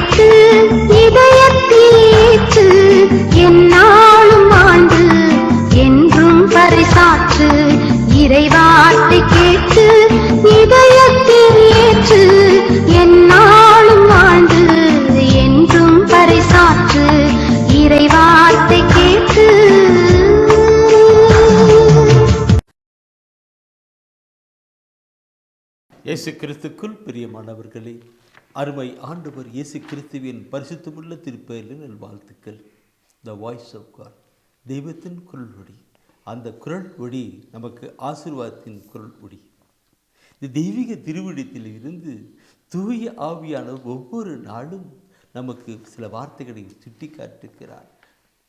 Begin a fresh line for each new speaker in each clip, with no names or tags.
கேட்டு இதயத்தில் ஏற்று என்னாலும் வாழ்ந்து என்றும் பறைசாற்று இறைவார்த்தை கேட்டு இதயத்தில் ஏற்று என்னாலும் வாழ்ந்து என்றும் பறைசாற்று இறைவார்த்தை கேட்டு.
இயேசு கிறிஸ்துக்குள் பிரியமானவர்களே, அருமை ஆண்டவர் இயேசு கிறிஸ்துவின் பரிசுத்தமுள்ள திருப்பெயரில் நல்வாழ்த்துக்கள். த வாய்ஸ் ஆஃப் காட், தெய்வத்தின் குரல் ஒளி. அந்த குரல் ஒளி நமக்கு ஆசீர்வாதத்தின் குரல் ஒளி. இந்த தெய்வீக திருவிடத்தில் இருந்து தூய ஆவியான ஒவ்வொரு நாளும் நமக்கு சில வார்த்தைகளை சுட்டி காட்டுகிறார்.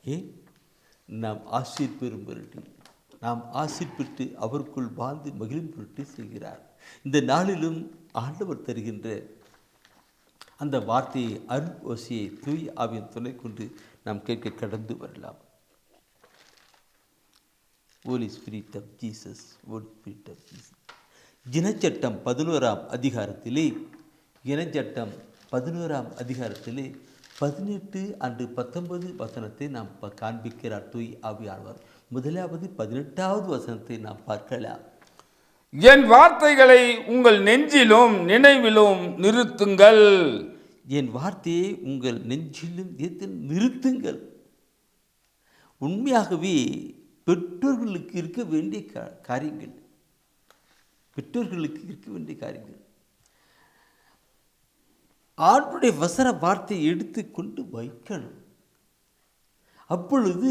ஏன் நாம் ஆசீர் பெறும் பொருட்டு, நாம் ஆசீர் பெற்று அவருக்குள் வாழ்ந்து மகிழும் பொருட்டு செய்கிறார். இந்த நாளிலும் ஆண்டவர் தருகின்ற அந்த வார்த்தையை, அருள் ஓசையை தூய ஆவியின் துணை கொண்டு நாம் கேட்க கடந்து வரலாம். Holy Spirit of Jesus, Holy Spirit of Jesus. இனச்சட்டம் 11ஆம் அதிகாரத்திலே 18 அன்று 19 வசனத்தை நாம் காண்பிக்கிறார் தூய் ஆவியானவர். முதலாவது 18வது வசனத்தை நாம் பார்க்கலாம்.
என் வார்த்தைகளை உங்கள் நெஞ்சிலும் நினைவிலும் நிறுத்துங்கள்.
என் வார்த்தையை உங்கள் நெஞ்சிலும் நிறுத்துங்கள். உண்மையாகவே பெற்றோர்களுக்கு இருக்க வேண்டிய காரியங்கள், ஆண்டுடைய வசன வார்த்தையை எடுத்து கொண்டு வைக்கணும். அப்பொழுது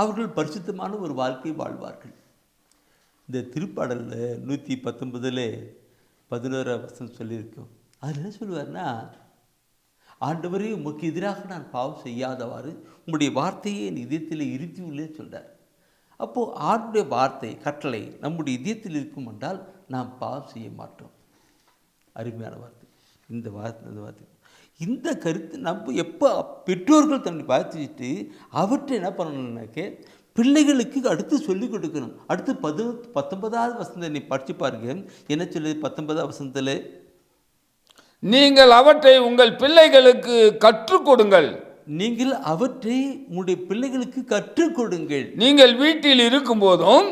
அவர்கள் பரிசுத்தமான ஒரு வாழ்க்கை வாழ்வார்கள். இந்த திருப்பாடலில் 119 11 வசனம் சொல்லியிருக்கோம். அதில் என்ன சொல்லுவார்னா, ஆண்டவரே உமக்கு எதிராக நான் பாவம் செய்யாதவாறு உங்களுடைய வார்த்தையை என் இதயத்தில் இருத்தியுள்ளேன்னு சொல்கிறார். அப்போது ஆண்டுடைய வார்த்தை, கட்டளை நம்முடைய இதயத்தில் இருக்கும் என்றால் நாம் பாவம் செய்ய மாட்டோம். அருமையான வார்த்தை இந்த வார்த்தை. இந்த கருத்து நம்ம எப்போ பெற்றோர்கள் தன்னை பார்த்துட்டு அவற்றை என்ன பண்ணணும்னாக்க பிள்ளைகளுக்கு அடுத்து சொல்லிக் கொடுக்கணும். அடுத்து 19வது வசனத்தை நீ படித்து பாருங்க. என்ன சொல்லுது 19வது வசனத்தில்?
நீங்கள் அவற்றை உங்கள் பிள்ளைகளுக்கு கற்றுக் கொடுங்கள்.
நீங்கள் அவற்றை உங்களுடைய பிள்ளைகளுக்கு கற்றுக் கொடுங்கள்.
நீங்கள் வீட்டில் இருக்கும் போதும்,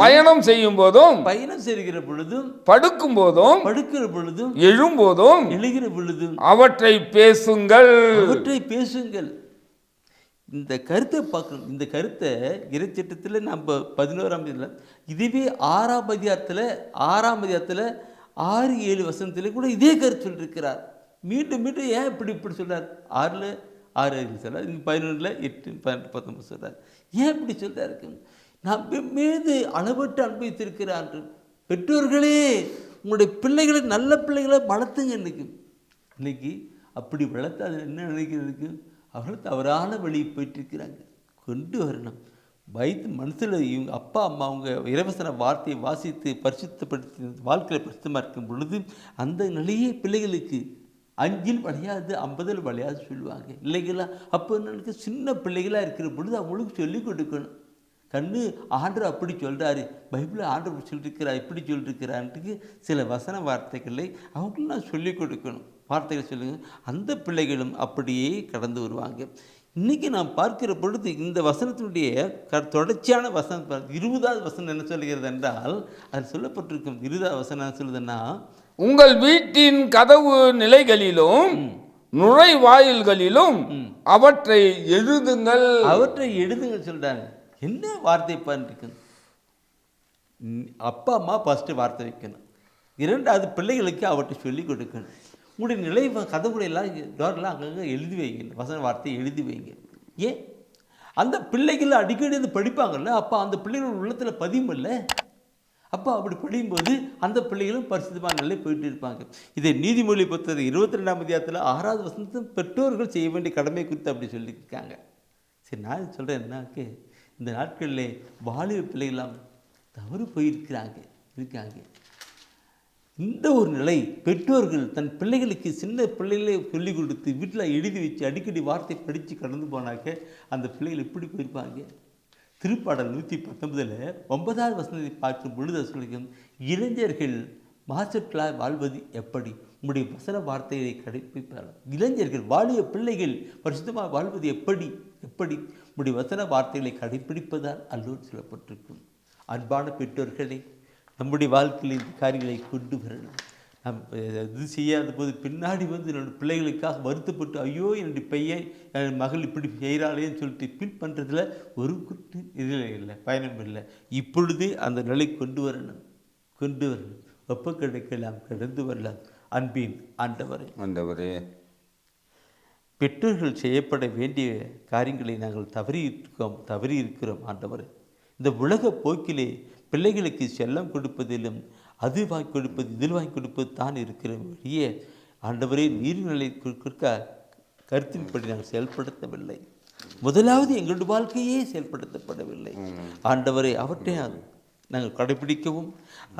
பயணம் செய்யும் போதும்,
பயணம் செய்கிற பொழுதும்,
படுக்கும் போதும்,
படுக்கிற பொழுதும்,
எழும்போதும்,
எழுகிற பொழுதும்
அவற்றை பேசுங்கள்.
இந்த கருத்தை பார்க்கணும். இந்த கருத்தை இறைச்சட்டத்தில் நம்ம 11ஆம் இதில், இதுவே 6ஆம் அதிகாரத்தில் 6-7 வசனத்தில் கூட இதே கருத்து சொல்லியிருக்கிறார். மீண்டும் ஏன் இப்படி சொல்கிறார்? 6 சொல்கிறார், 11 8 12 19 சொல்கிறார். ஏன் இப்படி சொல்கிறார்? நான் மீது அளவற்ற அன்பு வைத்திருக்கிறார். பெற்றோர்களே உங்களுடைய பிள்ளைகளை நல்ல பிள்ளைகளை வளர்த்துங்க. இன்னைக்கு அப்படி வளர்த்து அது என்ன நினைக்கிறதுக்கு அவர்கள் தவறான வழி போயிட்டுருக்கிறாங்க. கொண்டு வரணும். வயது மனசில் இவங்க அப்பா அம்மா அவங்க இறைவசன வார்த்தையை வாசித்து பரிசுத்தப்படுத்தி வாழ்க்கையில் பரிசுத்தமாக இருக்கும் பொழுது அந்த நிலையே பிள்ளைகளுக்கு 5 வளையாது 50 வளையாது சொல்லுவாங்க இல்லைங்களா? அப்போ என்னக்கு சின்ன பிள்ளைகளாக இருக்கிற பொழுது அவங்களுக்கு சொல்லிக் கொடுக்கணும். கண்ணு ஆண்டவர் அப்படி சொல்கிறாரு, பைபிளில் ஆண்டவர் சொல்லியிருக்கிறார், இப்படி சொல்லியிருக்கிறான்ட்டு சில வசன வார்த்தைகளை அவங்களுக்கு நான் சொல்லிக் கொடுக்கணும். வார்த்தைகள் சொல்லுங்க. அந்த பிள்ளைகளும் அப்படியே கடந்து வருவாங்க. இன்றைக்கி நாம் பார்க்கிற பொழுது இந்த வசனத்தினுடைய தொடர்ச்சியான வசனம் 20வது வசனம் என்ன சொல்கிறது என்றால், அது சொல்லப்பட்டிருக்கும் 20வது வசனம் என்ன சொல்லுதுன்னா,
உங்கள் வீட்டின் கதவு நிலைகளிலும் நுழைவாயில்களிலும் அவற்றை எழுதுங்கள்.
சொல்கிறாங்க. என்ன வார்த்தை பாருக்கு? அப்பா அம்மா ஃபஸ்ட்டு வார்த்தை வைக்கணும். 2வது பிள்ளைகளுக்கு அவற்றை சொல்லிக் கொடுக்கணும். உங்களுடைய நிலை கதவுடையெல்லாம் டோரெலாம் அங்கங்கே எழுதி வைங்க, வசன வார்த்தையை எழுதி வைங்க. ஏன் அந்த பிள்ளைகள் அடிக்கடி அது படிப்பாங்கல்ல, அப்போ அந்த பிள்ளைகளோட உள்ளத்தில் பதியுமில்ல. அப்போ அப்படி படிக்கும்போது அந்த பிள்ளைகளும் பரிசுத்தமான நிலை போயிட்டு இருப்பாங்க. இதை நீதிமொழி புத்தகம் 22ஆம் அதிகாரத்தில் 6வது வசனத்தில் பெற்றோர்கள் செய்ய வேண்டிய கடமை குறித்து அப்படி சொல்லியிருக்காங்க. சரி, நான் சொல்கிறேன் என்னாக்கு, இந்த நாட்களில் வாலிப பிள்ளைகளாம் தவறு போயிருக்கிறாங்க. இந்த ஒரு நிலை பெற்றோர்கள் தன் பிள்ளைகளுக்கு சின்ன பிள்ளைகளே சொல்லிக் கொடுத்து வீட்டில் எழுதி வச்சு அடிக்கடி வார்த்தை படித்து கடந்து போனாக்க அந்த பிள்ளைகள் எப்படி போயிருப்பாங்க? திருப்பாடல் 119 9வது வசனத்தை பார்க்கும் பொழுது சொல்லிக்கும், இளைஞர்கள் மாசற்றாய் வாழ்வது எப்படி? உம்முடைய வசன வார்த்தைகளை கடைப்பிடிப்பார். இளைஞர்கள் வாலிய பிள்ளைகள் பரிசுத்தமாக வாழ்வது எப்படி? உம்முடைய வசன வார்த்தைகளை கடைப்பிடிப்பதால் அல்லோடு சொல்லப்பட்டிருக்கும். அன்பான பெற்றோர்களே, நம்முடைய வாழ்க்கையில் இந்த காரியங்களை கொண்டு வரணும். நம் இது செய்யாத போது பின்னாடி என்னோடய பிள்ளைகளுக்காக வருத்தப்பட்டு, ஐயோ என்னுடைய பையன் என் மகள் இப்படி செய்கிறாளேன்னு சொல்லிட்டு ஃபீல் பண்ணுறதுல ஒரு குட்டு இதில் இல்லை, பயணம் இல்லை. இப்பொழுதே அந்த நிலை கொண்டு வரணும். ஒப்ப கிடைக்கலாம், கடந்து வரலாம். அன்பின் ஆண்டவரே, பெற்றோர்கள் செய்யப்பட வேண்டிய காரியங்களை நாங்கள் தவறி இருக்கிறோம் ஆண்டவரே. இந்த உலக போக்கிலே பிள்ளைகளுக்கு செல்லம் கொடுப்பதிலும் அது வாங்கி கொடுப்பது இதில் வாங்கி கொடுப்பது தான் இருக்கிற வழியே ஆண்டவரே நீர்நிலை கொடுக்க கருத்தின்படி நாங்கள் செயல்படுத்தவில்லை. முதலாவது எங்களுடைய வாழ்க்கையே செயல்படுத்தப்படவில்லை ஆண்டவரே. அவற்றை நாங்கள் கடைபிடிக்கவும்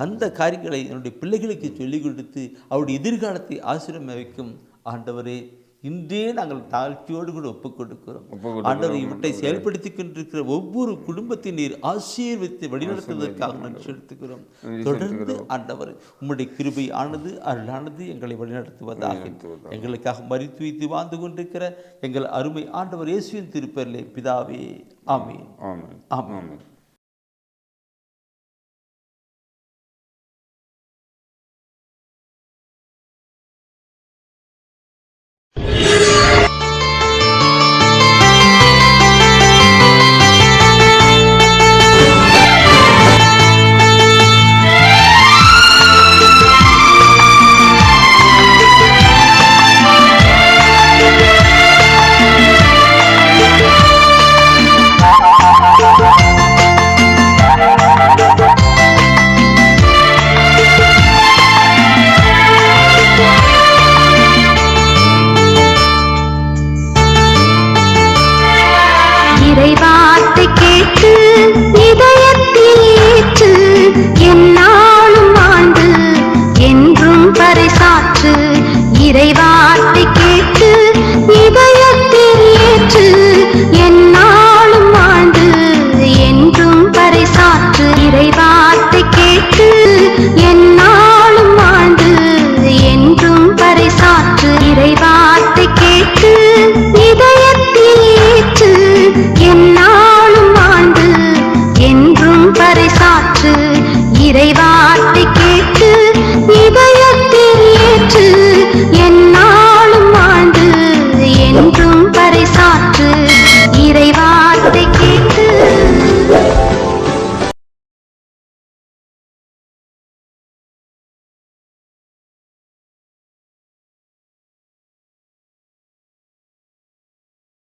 அந்த காரியங்களை என்னுடைய பிள்ளைகளுக்கு சொல்லிக் கொடுத்து அவருடைய எதிர்காலத்தை ஆசீர்வாதம் வைக்கும் ஆண்டவரே. இன்றே நாங்கள் தாழ்ச்சியோடு கூட ஒப்புக் கொடுக்கிறோம் ஆண்டவரை. இவற்றை செயல்படுத்தி கொண்டிருக்கிற ஒவ்வொரு குடும்பத்தின் நீர் ஆசீர்வதித்து வழிநடத்துவதற்காக நன்றி செலுத்துகிறோம். தொடர்ந்து ஆண்டவர் உம்முடைய கிருபை ஆனது அருளானது எங்களை வழிநடத்துவதாக. எங்களுக்காக மரித்து வைத்து வாழ்ந்து கொண்டிருக்கிற எங்கள் அருமை ஆண்டவர் இயேசுவின் திருப்பெயரிலே பிதாவே, ஆமென். ஆமென்.
இறைவா